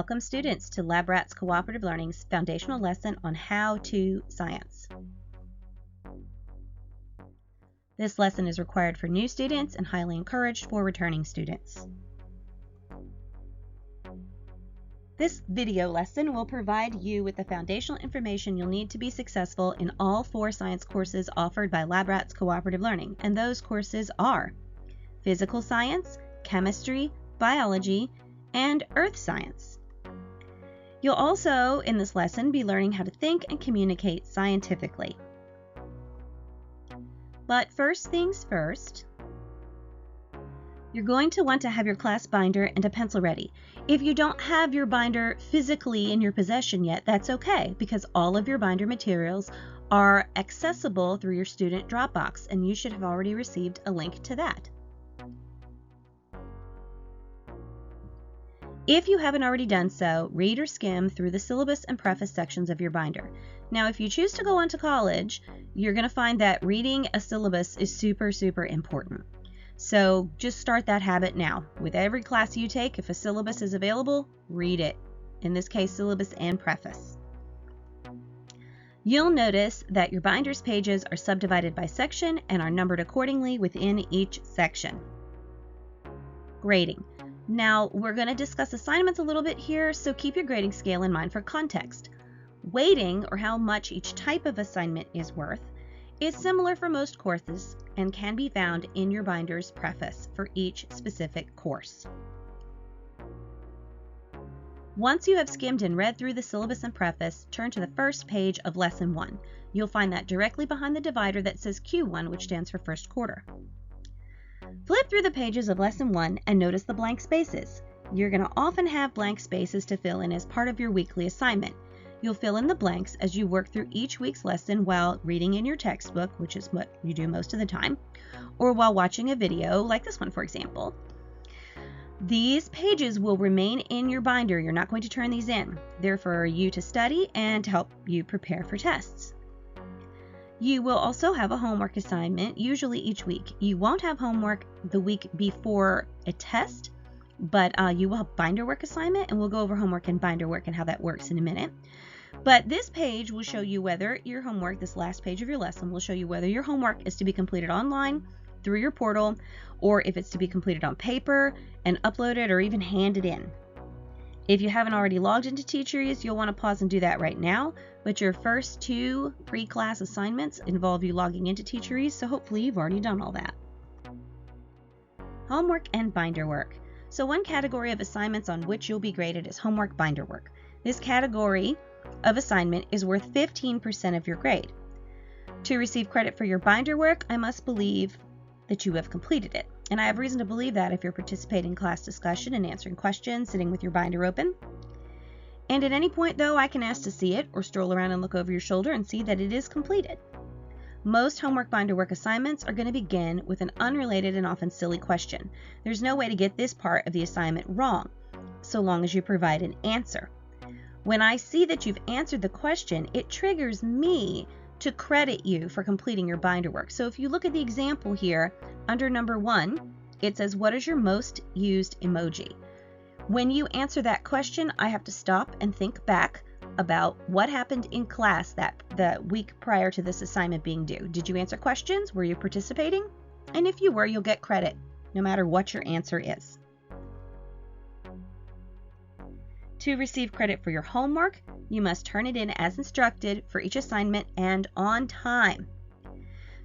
Welcome students to LabRats Cooperative Learning's foundational lesson on How to Science. This lesson is required for new students and highly encouraged for returning students. This video lesson will provide you with the foundational information you'll need to be successful in all 4 science courses offered by LabRats Cooperative Learning, and those courses are Physical Science, Chemistry, Biology, and Earth Science. You'll also, in this lesson, be learning how to think and communicate scientifically. But first things first, you're going to want to have your class binder and a pencil ready. If you don't have your binder physically in your possession yet, that's okay, because all of your binder materials are accessible through your student Dropbox, and you should have already received a link to that. If you haven't already done so, read or skim through the syllabus and preface sections of your binder. Now, if you choose to go on to college, you're going to find that reading a syllabus is super important. So just start that habit now. With every class you take, if a syllabus is available, read it. In this case, syllabus and preface. You'll notice that your binder's pages are subdivided by section and are numbered accordingly within each section. Grading. Now, we're going to discuss assignments a little bit here, so keep your grading scale in mind for context. Weighting, or how much each type of assignment is worth, is similar for most courses and can be found in your binder's preface for each specific course. Once you have skimmed and read through the syllabus and preface, turn to the first page of Lesson 1. You'll find that directly behind the divider that says Q1, which stands for first quarter. Flip through the pages of Lesson 1 and notice the blank spaces. You're going to often have blank spaces to fill in as part of your weekly assignment. You'll fill in the blanks as you work through each week's lesson while reading in your textbook, which is what you do most of the time, or while watching a video like this one, for example. These pages will remain in your binder. You're not going to turn these in. They're for you to study and to help you prepare for tests. You will also have a homework assignment, usually each week. You won't have homework the week before a test, but you will have binder work assignment, and we'll go over homework and binder work and how that works in a minute. But this page will show you whether your homework, this last page of your lesson, will show you whether your homework is to be completed online through your portal, or if it's to be completed on paper and uploaded or even handed in. If you haven't already logged into Teachers, you'll want to pause and do that right now, but your first 2 pre-class assignments involve you logging into Teachers, so hopefully you've already done all that. Homework and binder work. So one category of assignments on which you'll be graded is homework binder work. This category of assignment is worth 15% of your grade. To receive credit for your binder work, I must believe that you have completed it. And I have reason to believe that if you're participating in class discussion and answering questions, sitting with your binder open. And at any point, though, I can ask to see it or stroll around and look over your shoulder and see that it is completed. Most homework binder work assignments are going to begin with an unrelated and often silly question. There's no way to get this part of the assignment wrong, so long as you provide an answer. When I see that you've answered the question, it triggers me to credit you for completing your binder work. So if you look at the example here, under number 1, it says, what is your most used emoji? When you answer that question, I have to stop and think back about what happened in class the week prior to this assignment being due. Did you answer questions? Were you participating? And if you were, you'll get credit, no matter what your answer is. To receive credit for your homework, you must turn it in as instructed for each assignment and on time.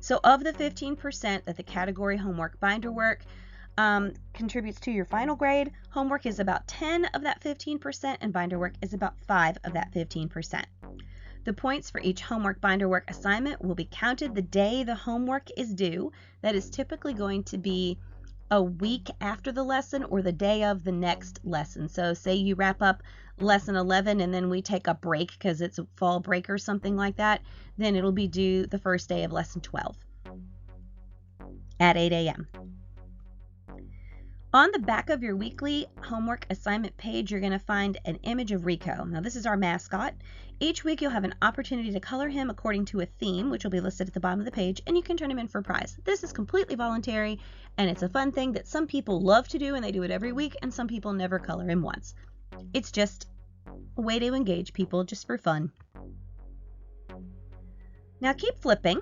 So of the 15% that the category homework binder work contributes to your final grade, homework is about 10 of that 15% and binder work is about 5 of that 15%. The points for each homework binder work assignment will be counted the day the homework is due. That is typically going to be a week after the lesson or the day of the next lesson. So say you wrap up lesson 11 and then we take a break because it's a fall break or something like that, then it'll be due the first day of lesson 12 at 8 a.m. On the back of your weekly homework assignment page, you're going to find an image of Rico. Now, this is our mascot. Each week, you'll have an opportunity to color him according to a theme, which will be listed at the bottom of the page, and you can turn him in for a prize. This is completely voluntary, and it's a fun thing that some people love to do, and they do it every week, and some people never color him once. It's just a way to engage people just for fun. Now keep flipping.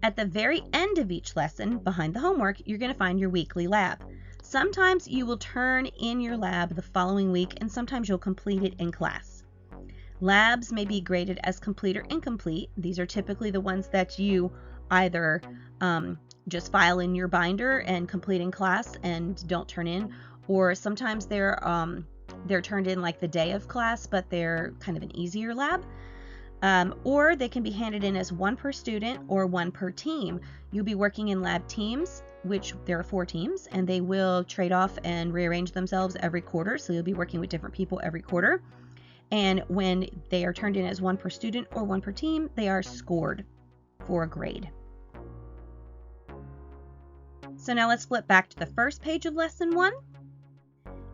At the very end of each lesson, behind the homework, you're going to find your weekly lab. Sometimes you will turn in your lab the following week, and sometimes you'll complete it in class. Labs may be graded as complete or incomplete. These are typically the ones that you either just file in your binder and complete in class and don't turn in, or sometimes they're turned in like the day of class, but they're kind of an easier lab. Or they can be handed in as one per student or one per team. You'll be working in lab teams, which there are 4 teams, and they will trade off and rearrange themselves every quarter. So you'll be working with different people every quarter. And when they are turned in as one per student or one per team, they are scored for a grade. So now let's flip back to the first page of lesson 1.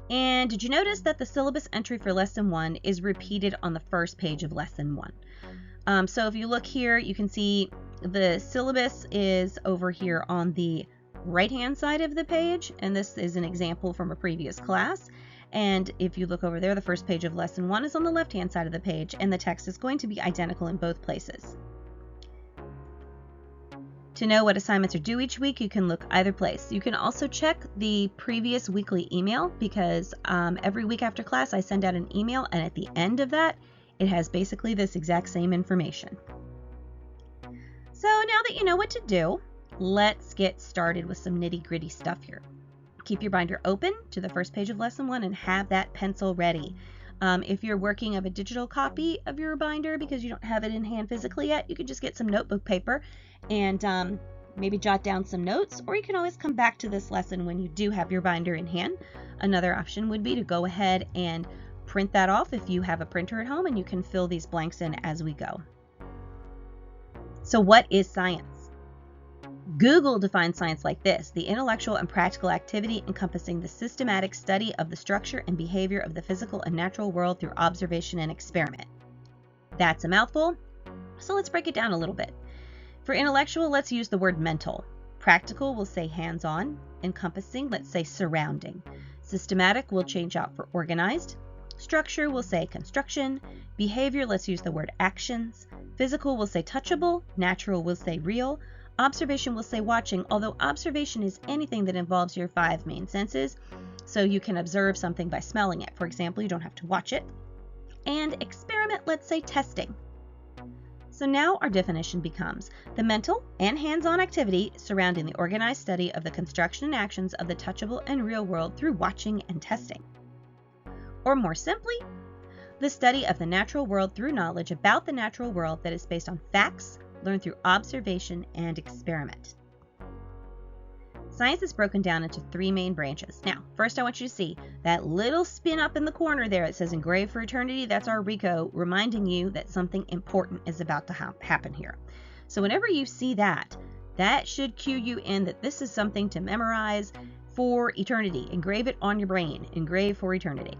And did you notice that the syllabus entry for lesson 1 is repeated on the first page of lesson 1? So if you look here, you can see the syllabus is over here on the right-hand side of the page, and this is an example from a previous class. And if you look over there, the first page of lesson 1 is on the left-hand side of the page, and the text is going to be identical in both places. To know what assignments are due each week, you can look either place. You can also check the previous weekly email, because every week after class I send out an email, and at the end of that it has basically this exact same information. So now that you know what to do, let's get started with some nitty-gritty stuff here. Keep your binder open to the first page of lesson 1 and have that pencil ready. If you're working of a digital copy of your binder because you don't have it in hand physically yet, you can just get some notebook paper and maybe jot down some notes, or you can always come back to this lesson when you do have your binder in hand. Another option would be to go ahead and print that off if you have a printer at home, and you can fill these blanks in as we go. So what is science? Google defines science like this: the intellectual and practical activity encompassing the systematic study of the structure and behavior of the physical and natural world through observation and experiment. That's a mouthful, so let's break it down a little bit. For intellectual, let's use the word mental. Practical, we'll say hands-on. Encompassing, let's say surrounding. Systematic, we'll change out for organized. Structure, we'll say construction. Behavior, let's use the word actions. Physical, we'll say touchable. Natural, we'll say real. Observation, we'll say watching, although observation is anything that involves your 5 main senses. So you can observe something by smelling it. For example, you don't have to watch it. And experiment, let's say testing. So now our definition becomes the mental and hands-on activity surrounding the organized study of the construction and actions of the touchable and real world through watching and testing. Or more simply, the study of the natural world through knowledge about the natural world that is based on facts learned through observation and experiment. Science is broken down into 3 main branches. Now, first I want you to see that little spin up in the corner there. It says Engraved for Eternity. That's our RICO reminding you that something important is about to happen here. So whenever you see that, that should cue you in that this is something to memorize for eternity. Engrave it on your brain. Engraved for eternity.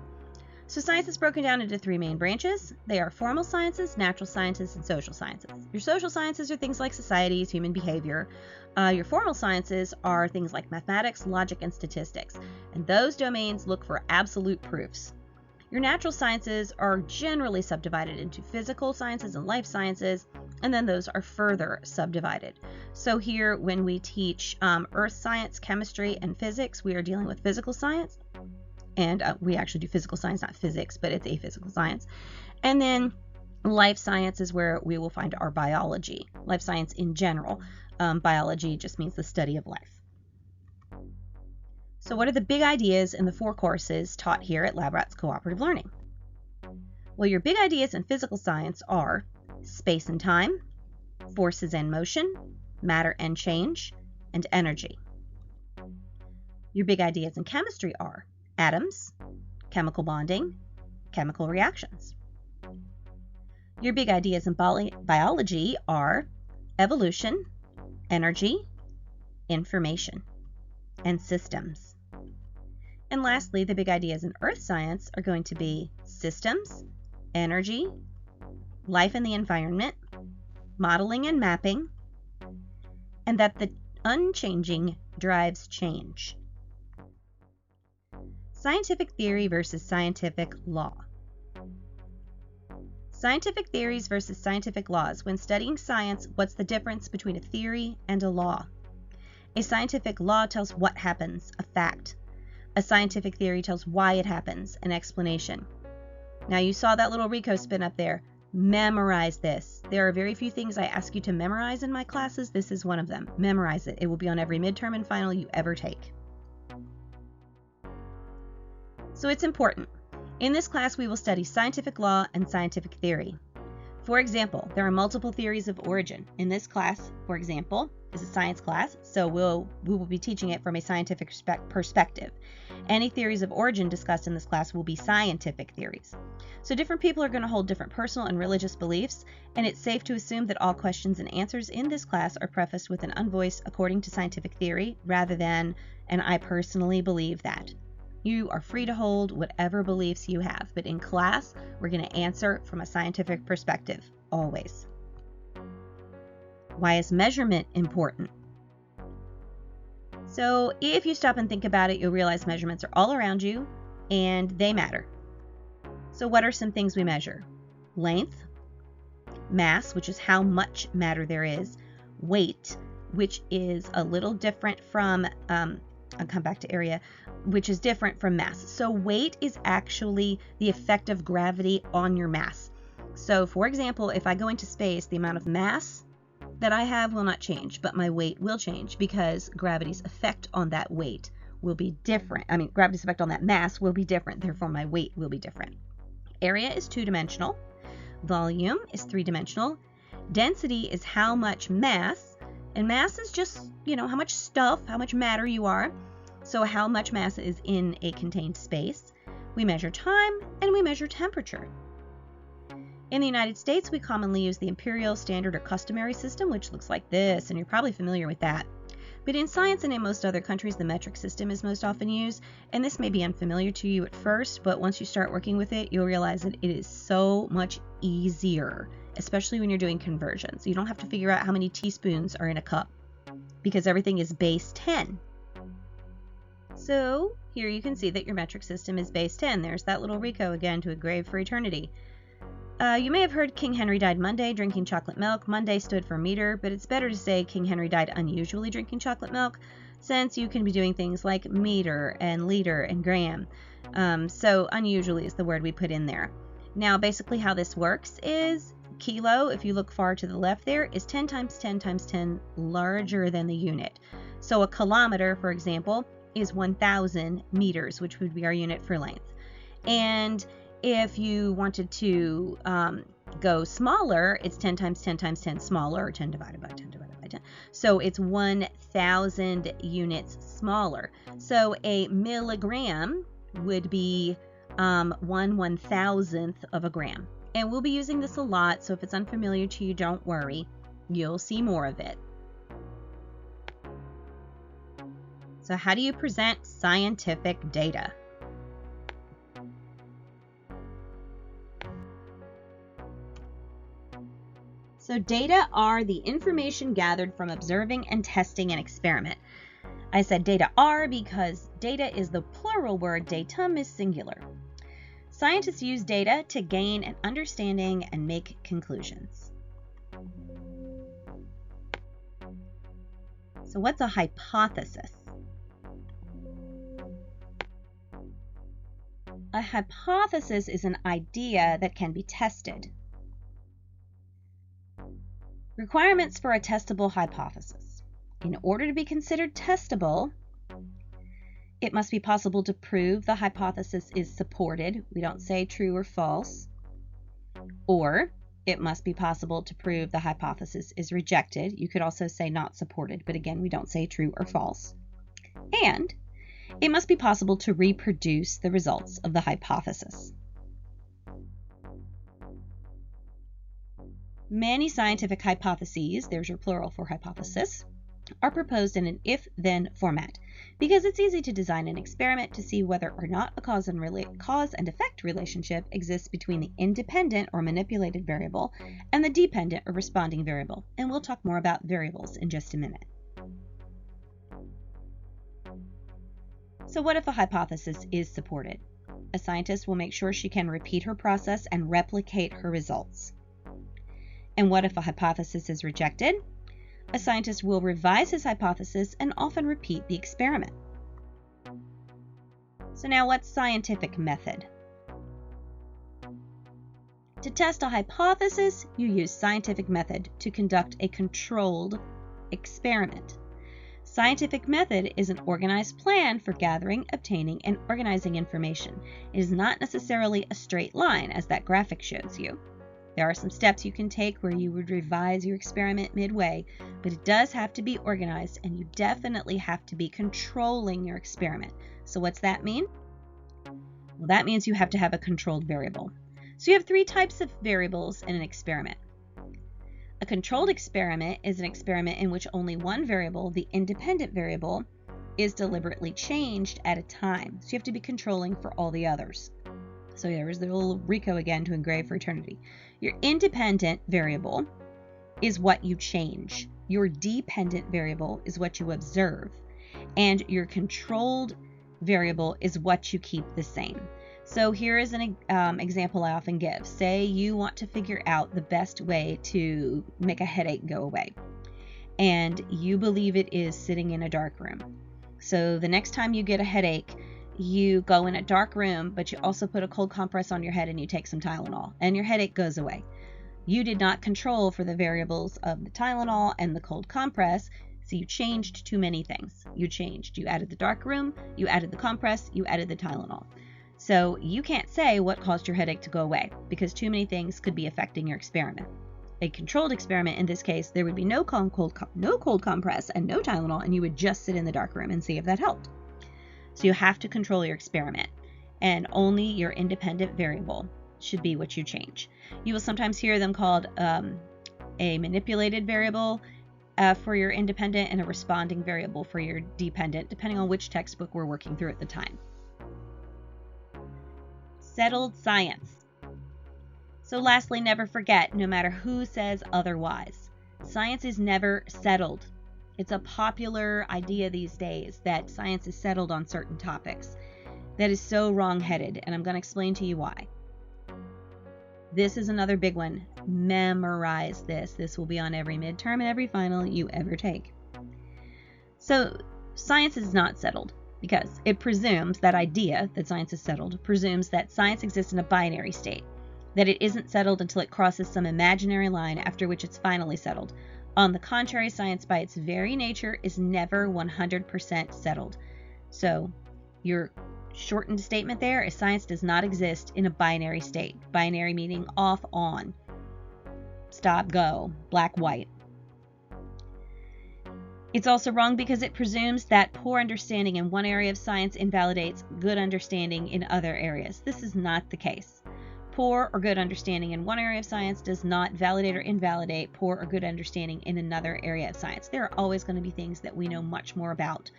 So science is broken down into 3 main branches. They are formal sciences, natural sciences, and social sciences. Your social sciences are things like societies, human behavior. Your formal sciences are things like mathematics, logic, and statistics. And those domains look for absolute proofs. Your natural sciences are generally subdivided into physical sciences and life sciences, and then those are further subdivided. So here, when we teach earth science, chemistry, and physics, we are dealing with physical science. And we actually do physical science, not physics, but it's a physical science. And then life science is where we will find our biology. Life science in general. Biology just means the study of life. So what are the big ideas in the 4 courses taught here at LabRats Cooperative Learning? Well, your big ideas in physical science are space and time, forces and motion, matter and change, and energy. Your big ideas in chemistry are atoms, chemical bonding, chemical reactions. Your big ideas in biology are evolution, energy, information, and systems. And lastly, the big ideas in earth science are going to be systems, energy, life and the environment, modeling and mapping, and that the unchanging drives change. Scientific theory versus scientific law. Scientific theories versus scientific laws. When studying science, what's the difference between a theory and a law? A scientific law tells what happens, a fact. A scientific theory tells why it happens, an explanation. Now you saw that little Rico spin up there. Memorize this. There are very few things I ask you to memorize in my classes. This is one of them. Memorize it. It will be on every midterm and final you ever take. So it's important. In this class, we will study scientific law and scientific theory. For example, there are multiple theories of origin. In this class, for example, is a science class, so we will be teaching it from a scientific perspective. Any theories of origin discussed in this class will be scientific theories. So different people are going to hold different personal and religious beliefs, and it's safe to assume that all questions and answers in this class are prefaced with an unvoiced according to scientific theory rather than an I personally believe that. You are free to hold whatever beliefs you have, but in class, we're going to answer from a scientific perspective, always. Why is measurement important? So if you stop and think about it, you'll realize measurements are all around you, and they matter. So what are some things we measure? Length, mass, which is how much matter there is, weight, which is a little different from, I'll come back to area, which is different from mass. So weight is actually the effect of gravity on your mass. So for example, if I go into space, the amount of mass that I have will not change, but my weight will change because gravity's effect on that weight will be different. Gravity's effect on that mass will be different, therefore my weight will be different. Area is two-dimensional. Volume is three-dimensional. Density is how much mass, and mass is just, how much stuff, how much matter you are. So how much mass is in a contained space. We measure time and we measure temperature. In the United States, we commonly use the imperial, standard, or customary system, which looks like this, and you're probably familiar with that. But in science and in most other countries, the metric system is most often used, and this may be unfamiliar to you at first, but once you start working with it, you'll realize that it is so much easier, especially when you're doing conversions. You don't have to figure out how many teaspoons are in a cup, because everything is base 10. So here you can see that your metric system is base 10. There's that little Rico again to a grave for eternity. You may have heard King Henry died Monday drinking chocolate milk. Monday stood for meter, but it's better to say King Henry died unusually drinking chocolate milk, since you can be doing things like meter and liter and gram. So unusually is the word we put in there. Now basically how this works is kilo, if you look far to the left there, is 10 times 10 times 10 larger than the unit. So a kilometer, for example, is 1,000 meters, which would be our unit for length. And if you wanted to go smaller, it's 10 times 10 times 10 smaller, or 10 divided by 10 divided by 10. So it's 1,000 units smaller. So a milligram would be 1/1000th of a gram. And we'll be using this a lot, so if it's unfamiliar to you, don't worry. You'll see more of it. So how do you present scientific data? So data are the information gathered from observing and testing an experiment. I said data are because data is the plural word, datum is singular. Scientists use data to gain an understanding and make conclusions. So what's a hypothesis? A hypothesis is an idea that can be tested. Requirements for a testable hypothesis. In order to be considered testable, it must be possible to prove the hypothesis is supported. We don't say true or false. Or it must be possible to prove the hypothesis is rejected. You could also say not supported, but again, we don't say true or false. And it must be possible to reproduce the results of the hypothesis. Many scientific hypotheses, there's your plural for hypothesis, are proposed in an if-then format because it's easy to design an experiment to see whether or not a cause and effect relationship exists between the independent or manipulated variable and the dependent or responding variable. And we'll talk more about variables in just a minute. So what if a hypothesis is supported? A scientist will make sure she can repeat her process and replicate her results. And what if a hypothesis is rejected? A scientist will revise his hypothesis and often repeat the experiment. So now what's scientific method? To test a hypothesis, you use scientific method to conduct a controlled experiment. Scientific method is an organized plan for gathering, obtaining, and organizing information. It is not necessarily a straight line, as that graphic shows you. There are some steps you can take where you would revise your experiment midway, but it does have to be organized, and you definitely have to be controlling your experiment. So what's that mean? Well, that means you have to have a controlled variable. So you have three types of variables in an experiment. A controlled experiment is an experiment in which only one variable, the independent variable, is deliberately changed at a time. So you have to be controlling for all the others. So there's the little Rico again to engrave for eternity. Your independent variable is what you change. Your dependent variable is what you observe. And your controlled variable is what you keep the same. So here is an example I often give. Say you want to figure out the best way to make a headache go away, and you believe it is sitting in a dark room. So the next time you get a headache, you go in a dark room, but you also put a cold compress on your head and you take some Tylenol, and your headache goes away. You did not control for the variables of the Tylenol and the cold compress, so you changed too many things. You added the dark room, you added the compress, you added the Tylenol. So you can't say what caused your headache to go away because too many things could be affecting your experiment. A controlled experiment, in this case, there would be no cold compress and no Tylenol, and you would just sit in the dark room and see if that helped. So you have to control your experiment, and only your independent variable should be what you change. You will sometimes hear them called a manipulated variable for your independent and a responding variable for your dependent, depending on which textbook we're working through at the time. Settled science. So lastly, never forget, no matter who says otherwise, science is never settled. It's a popular idea these days that science is settled on certain topics. That is so wrong-headed, and I'm going to explain to you why. This is another big one. Memorize this. This will be on every midterm and every final you ever take. So science is not settled, because it presumes, that idea that science is settled presumes that science exists in a binary state, that it isn't settled until it crosses some imaginary line after which it's finally settled. On the contrary, science by its very nature is never 100% settled. So your shortened statement there is science does not exist in a binary state. Binary meaning off, on, stop, go, black, white. It's also wrong because it presumes that poor understanding in one area of science invalidates good understanding in other areas. This is not the case. Poor or good understanding in one area of science does not validate or invalidate poor or good understanding in another area of science. There are always going to be things that we know much more about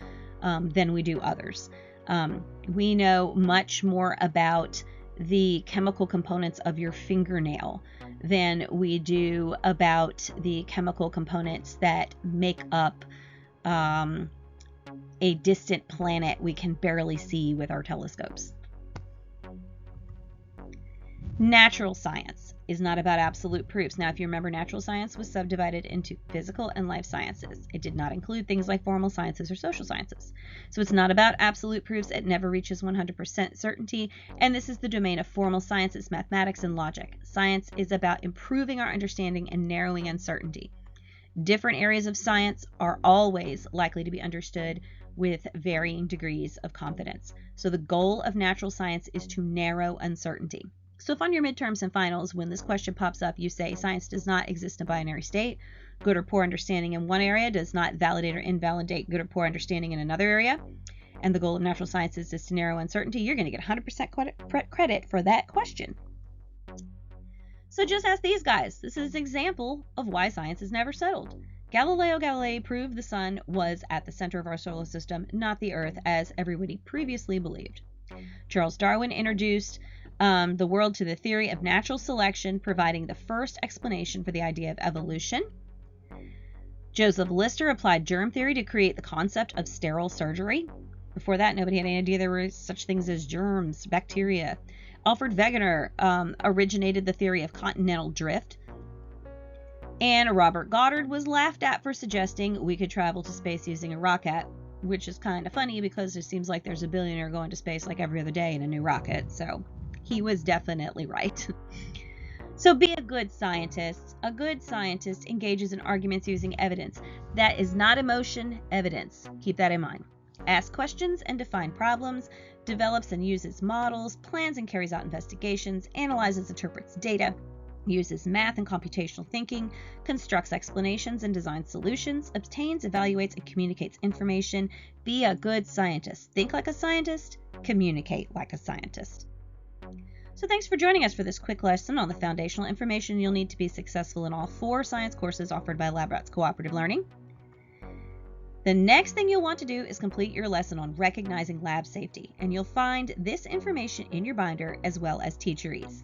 than we do others. We know much more about the chemical components of your fingernail than we do about the chemical components that make up a distant planet we can barely see with our telescopes. Natural science is not about absolute proofs. Now, if you remember, natural science was subdivided into physical and life sciences. It did not include things like formal sciences or social sciences. So it's not about absolute proofs. It never reaches 100% certainty. And this is the domain of formal sciences, mathematics, and logic. Science is about improving our understanding and narrowing uncertainty. Different areas of science are always likely to be understood with varying degrees of confidence. So the goal of natural science is to narrow uncertainty. So if on your midterms and finals, when this question pops up, you say science does not exist in a binary state, good or poor understanding in one area does not validate or invalidate good or poor understanding in another area, and the goal of natural sciences is to narrow uncertainty, you're going to get 100% credit for that question. So just ask these guys. This is an example of why science is never settled. Galileo Galilei proved the sun was at the center of our solar system, not the Earth, as everybody previously believed. Charles Darwin introduced the world to the theory of natural selection, providing the first explanation for the idea of evolution. Joseph Lister applied germ theory to create the concept of sterile surgery. Before that, nobody had any idea there were such things as germs, bacteria. Alfred Wegener originated the theory of continental drift. And Robert Goddard was laughed at for suggesting we could travel to space using a rocket, which is kind of funny because it seems like there's a billionaire going to space like every other day in a new rocket. So he was definitely right. So be a good scientist. A good scientist engages in arguments using evidence. That is not emotion, evidence. Keep that in mind. Asks questions and defines problems, develops and uses models, plans and carries out investigations, analyzes, interprets data, uses math and computational thinking, constructs explanations and designs solutions, obtains, evaluates, and communicates information. Be a good scientist. Think like a scientist, communicate like a scientist. So thanks for joining us for this quick lesson on the foundational information you'll need to be successful in all 4 science courses offered by LabRats Cooperative Learning. The next thing you'll want to do is complete your lesson on recognizing lab safety, and you'll find this information in your binder as well as Teacher Ease.